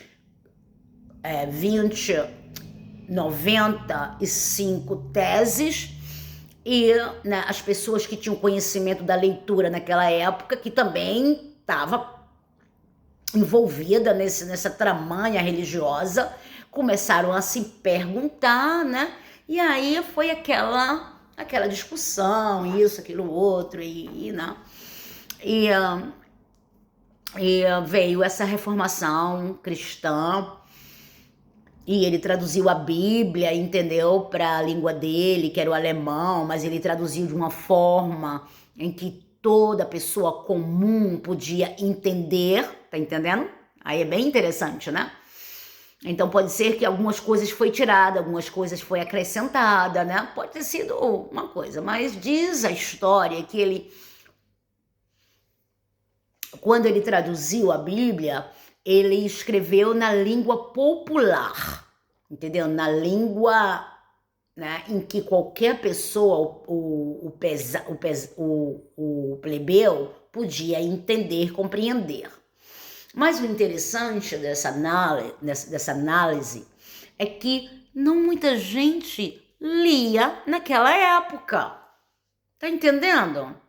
95 teses, e né, as pessoas que tinham conhecimento da leitura naquela época, que também estava envolvida nessa tramanha religiosa, começaram a se perguntar, né? E aí foi aquela discussão, isso, aquilo, outro, né? E veio essa reformação cristã, e ele traduziu a Bíblia, entendeu? Para a língua dele, que era o alemão, mas ele traduziu de uma forma em que toda pessoa comum podia entender, tá entendendo? Aí é bem interessante, né? Então pode ser que algumas coisas foi tirada, algumas coisas foi acrescentada, né? Pode ter sido uma coisa, mas diz a história que ele, quando ele traduziu a Bíblia, ele escreveu na língua popular, entendeu? Na língua, né, em que qualquer pessoa, o plebeu, podia entender, compreender. Mas o interessante dessa análise é que não muita gente lia naquela época. Tá entendendo?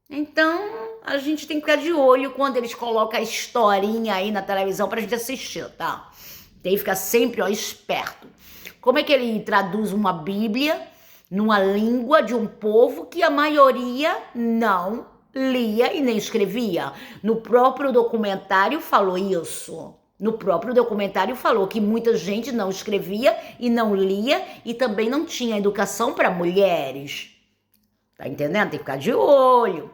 Então, a gente tem que ficar de olho quando eles colocam a historinha aí na televisão pra gente assistir, tá? Tem que ficar sempre, ó, esperto. Como é que ele traduz uma Bíblia numa língua de um povo que a maioria não lia e nem escrevia? No próprio documentário falou isso. No próprio documentário falou que muita gente não escrevia e não lia e também não tinha educação para mulheres. Tá entendendo? Tem que ficar de olho.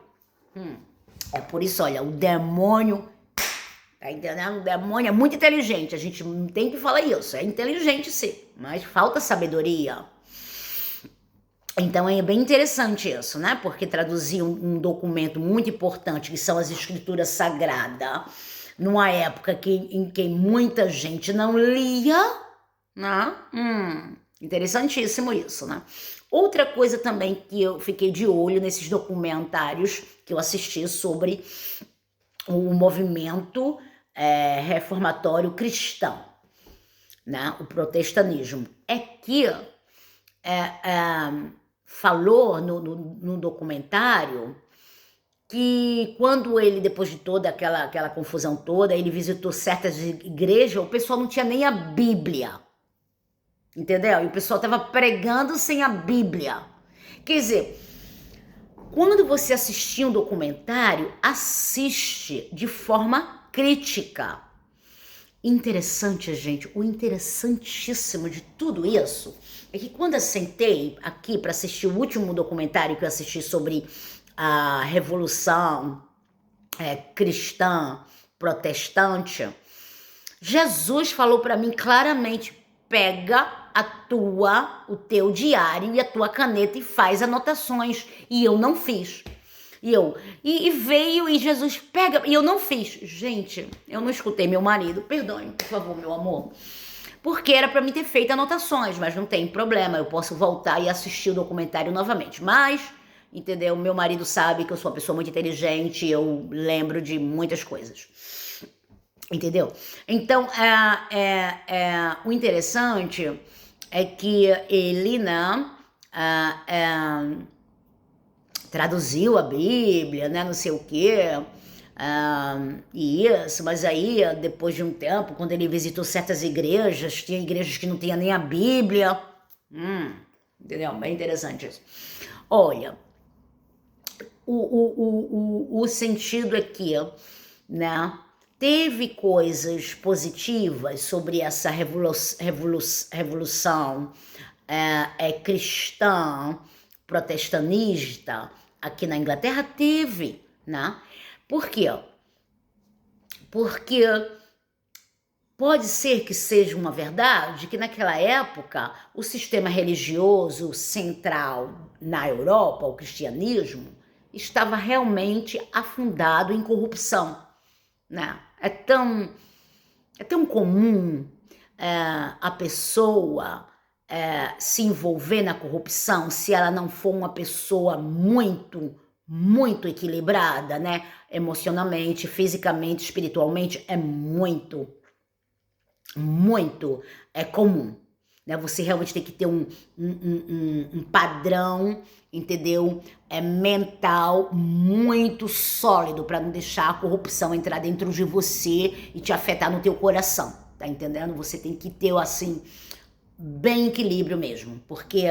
É por isso, olha, o demônio, tá entendendo? O demônio é muito inteligente, a gente não tem que falar isso, é inteligente sim, mas falta sabedoria. Então é bem interessante isso, né? Porque traduzir um documento muito importante, que são as escrituras sagradas, numa época em que muita gente não lia, né? Interessantíssimo isso, né? Outra coisa também que eu fiquei de olho nesses documentários que eu assisti sobre o movimento reformatório cristão, né? O protestantismo, é que falou no documentário que quando ele, depois de toda aquela confusão toda, ele visitou certas igrejas, o pessoal não tinha nem a Bíblia, entendeu? E o pessoal estava pregando sem a Bíblia. Quer dizer, quando você assistir um documentário, assiste de forma crítica. Interessante, gente, o interessantíssimo de tudo isso é que quando eu sentei aqui para assistir o último documentário que eu assisti sobre a Revolução cristã protestante, Jesus falou para mim claramente: pega o teu diário e a tua caneta e faz anotações. E eu não fiz. E veio e Jesus pega, e eu não fiz. Gente, eu não escutei meu marido, perdoe, por favor, meu amor. Porque era para mim ter feito anotações, mas não tem problema, eu posso voltar e assistir o documentário novamente. Mas, entendeu? Meu marido sabe que eu sou uma pessoa muito inteligente, eu lembro de muitas coisas. Entendeu? Então, o interessante é que ele, né, traduziu a Bíblia, né, não sei o quê, e isso, mas aí, depois de um tempo, quando ele visitou certas igrejas, tinha igrejas que não tinham nem a Bíblia, entendeu? Bem interessante isso. Olha, o sentido aqui, né, teve coisas positivas sobre essa revolução cristã, protestanista, aqui na Inglaterra teve, né? Por quê? Porque pode ser que seja uma verdade que naquela época o sistema religioso central na Europa, o cristianismo, estava realmente afundado em corrupção, né? É tão comum a pessoa se envolver na corrupção se ela não for uma pessoa muito equilibrada, né? Emocionalmente, fisicamente, espiritualmente, é muito comum, né? Você realmente tem que ter um padrão, entendeu? Mental muito sólido para não deixar a corrupção entrar dentro de você e te afetar no teu coração, tá entendendo? Você tem que ter, assim, bem equilíbrio mesmo, porque,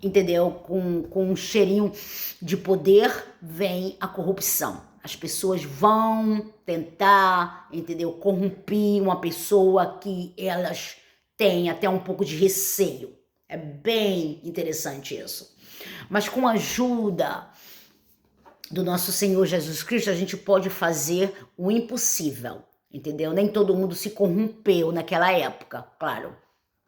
entendeu? Com um cheirinho de poder vem a corrupção. As pessoas vão tentar, entendeu? Corromper uma pessoa que elas têm até um pouco de receio. É bem interessante isso. Mas com a ajuda do nosso Senhor Jesus Cristo, a gente pode fazer o impossível, entendeu? Nem todo mundo se corrompeu naquela época, claro,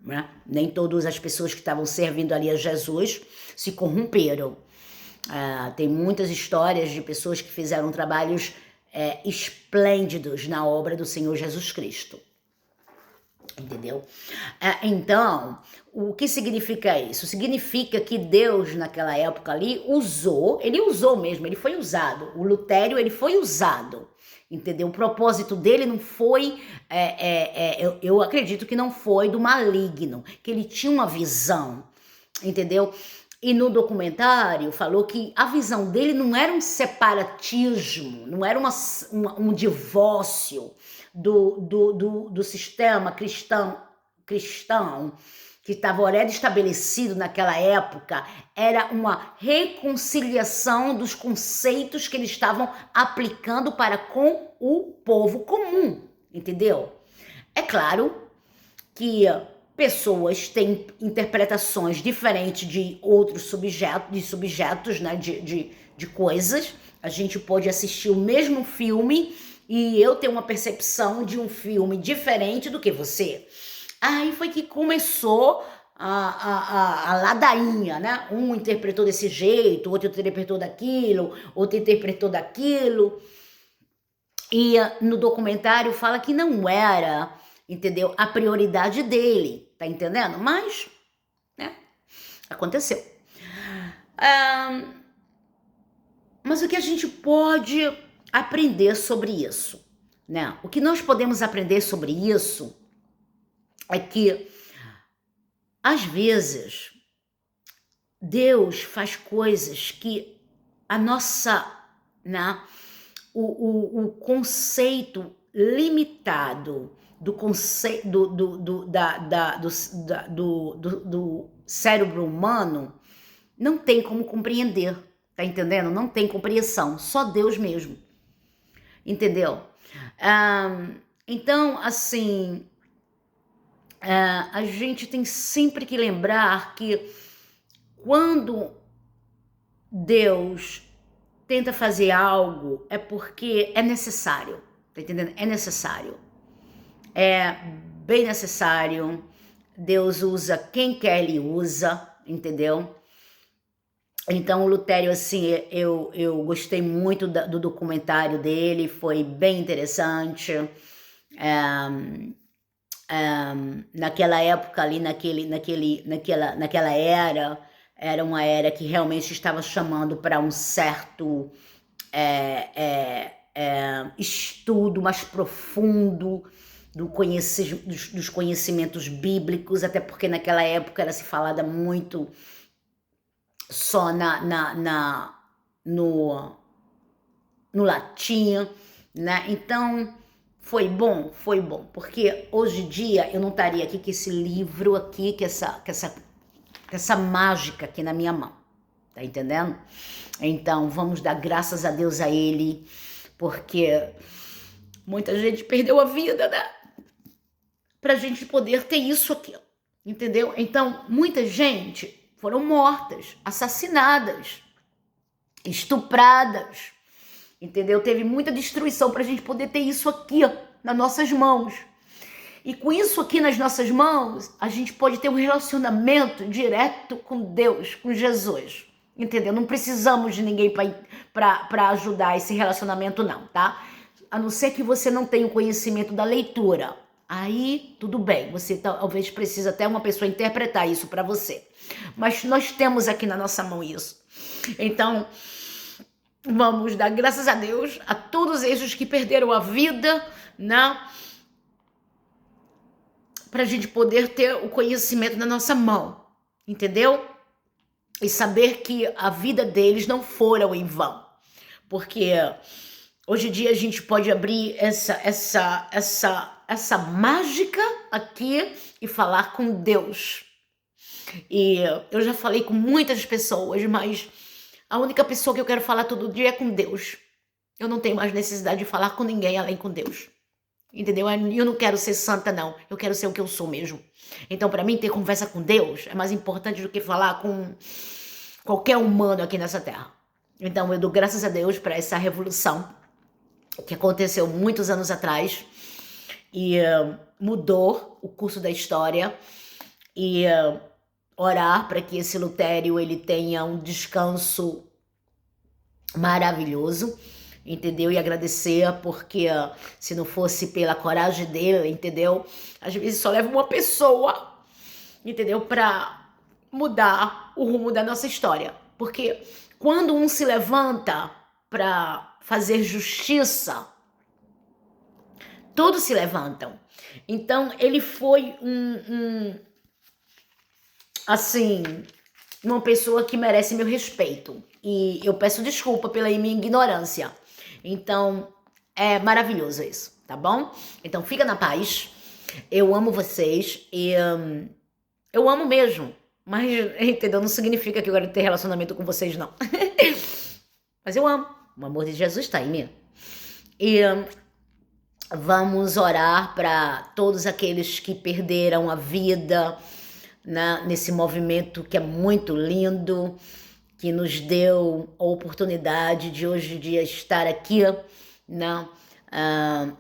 né? Nem todas as pessoas que estavam servindo ali a Jesus se corromperam. Tem muitas histórias de pessoas que fizeram trabalhos esplêndidos na obra do Senhor Jesus Cristo. Entendeu? Então, o que significa isso? Significa que Deus, naquela época ali, ele usou mesmo, ele foi usado. O Lutério, ele foi usado, entendeu? O propósito dele não foi, eu acredito que não foi do maligno, que ele tinha uma visão, entendeu? E no documentário falou que a visão dele não era um separatismo, não era um divórcio do sistema cristão que estava already estabelecido naquela época, era uma reconciliação dos conceitos que eles estavam aplicando para com o povo comum, entendeu? É claro que pessoas têm interpretações diferentes de outros subjetos, né, de coisas. A gente pode assistir o mesmo filme e eu ter uma percepção de um filme diferente do que você. Aí foi que começou a ladainha, né? Um interpretou desse jeito, outro interpretou daquilo, outro interpretou daquilo. E no documentário fala que não era, entendeu? A prioridade dele, tá entendendo? Mas, né? Aconteceu. Mas o que a gente pode aprender sobre isso, né? O que nós podemos aprender sobre isso é que, às vezes, Deus faz coisas que a nossa, né, o conceito limitado do conceito do cérebro humano não tem como compreender, tá entendendo? Não tem compreensão, só Deus mesmo, entendeu? Então, assim, a gente tem sempre que lembrar que quando Deus tenta fazer algo, é porque é necessário, tá entendendo? É necessário. É bem necessário. Deus usa quem quer, ele usa, entendeu? Então, o Lutério, assim, eu gostei muito do documentário dele, foi bem interessante. Naquela época ali, naquela era uma era que realmente estava chamando para um certo estudo mais profundo dos conhecimentos bíblicos, até porque naquela época era se falada muito só no latim, né? Então foi bom, porque hoje em dia eu não estaria aqui com esse livro aqui, com essa mágica aqui na minha mão, tá entendendo? Então vamos dar graças a Deus a ele, porque muita gente perdeu a vida, né? Pra gente poder ter isso aqui, entendeu? Então muita gente foram mortas, assassinadas, estupradas, entendeu? Teve muita destruição pra gente poder ter isso aqui, ó, nas nossas mãos. E com isso aqui nas nossas mãos, a gente pode ter um relacionamento direto com Deus, com Jesus, entendeu? Não precisamos de ninguém para ajudar esse relacionamento não, tá? A não ser que você não tenha o conhecimento da leitura. Aí, tudo bem, você talvez precisa até uma pessoa interpretar isso para você. Mas nós temos aqui na nossa mão isso. Então, vamos dar graças a Deus a todos esses que perderam a vida, né? Pra gente poder ter o conhecimento na nossa mão, entendeu? E saber que a vida deles não foram em vão. Porque hoje em dia a gente pode abrir essa mágica aqui e falar com Deus. E eu já falei com muitas pessoas, mas a única pessoa que eu quero falar todo dia é com Deus. Eu não tenho mais necessidade de falar com ninguém além com Deus. Entendeu? Eu não quero ser santa, não. Eu quero ser o que eu sou mesmo. Então, para mim, ter conversa com Deus é mais importante do que falar com qualquer humano aqui nessa terra. Então, eu dou graças a Deus para essa revolução que aconteceu muitos anos atrás e mudou o curso da história e orar para que esse Lutério ele tenha um descanso maravilhoso, entendeu? E agradecer, porque se não fosse pela coragem dele, entendeu? Às vezes só leva uma pessoa, entendeu? Pra mudar o rumo da nossa história. Porque quando um se levanta pra fazer justiça, todos se levantam. Então, ele foi assim, uma pessoa que merece meu respeito. E eu peço desculpa pela minha ignorância. Então, é maravilhoso isso, tá bom? Então, fica na paz. Eu amo vocês e eu amo mesmo. Mas, entendeu? Não significa que eu quero ter relacionamento com vocês, não. Mas eu amo. O amor de Jesus tá em mim. E vamos orar para todos aqueles que perderam a vida, né, nesse movimento que é muito lindo, que nos deu a oportunidade de hoje em dia estar aqui, né?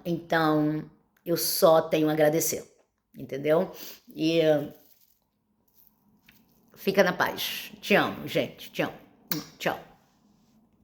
Então, eu só tenho a agradecer, entendeu? E fica na paz. Te amo, gente. Te amo. Tchau.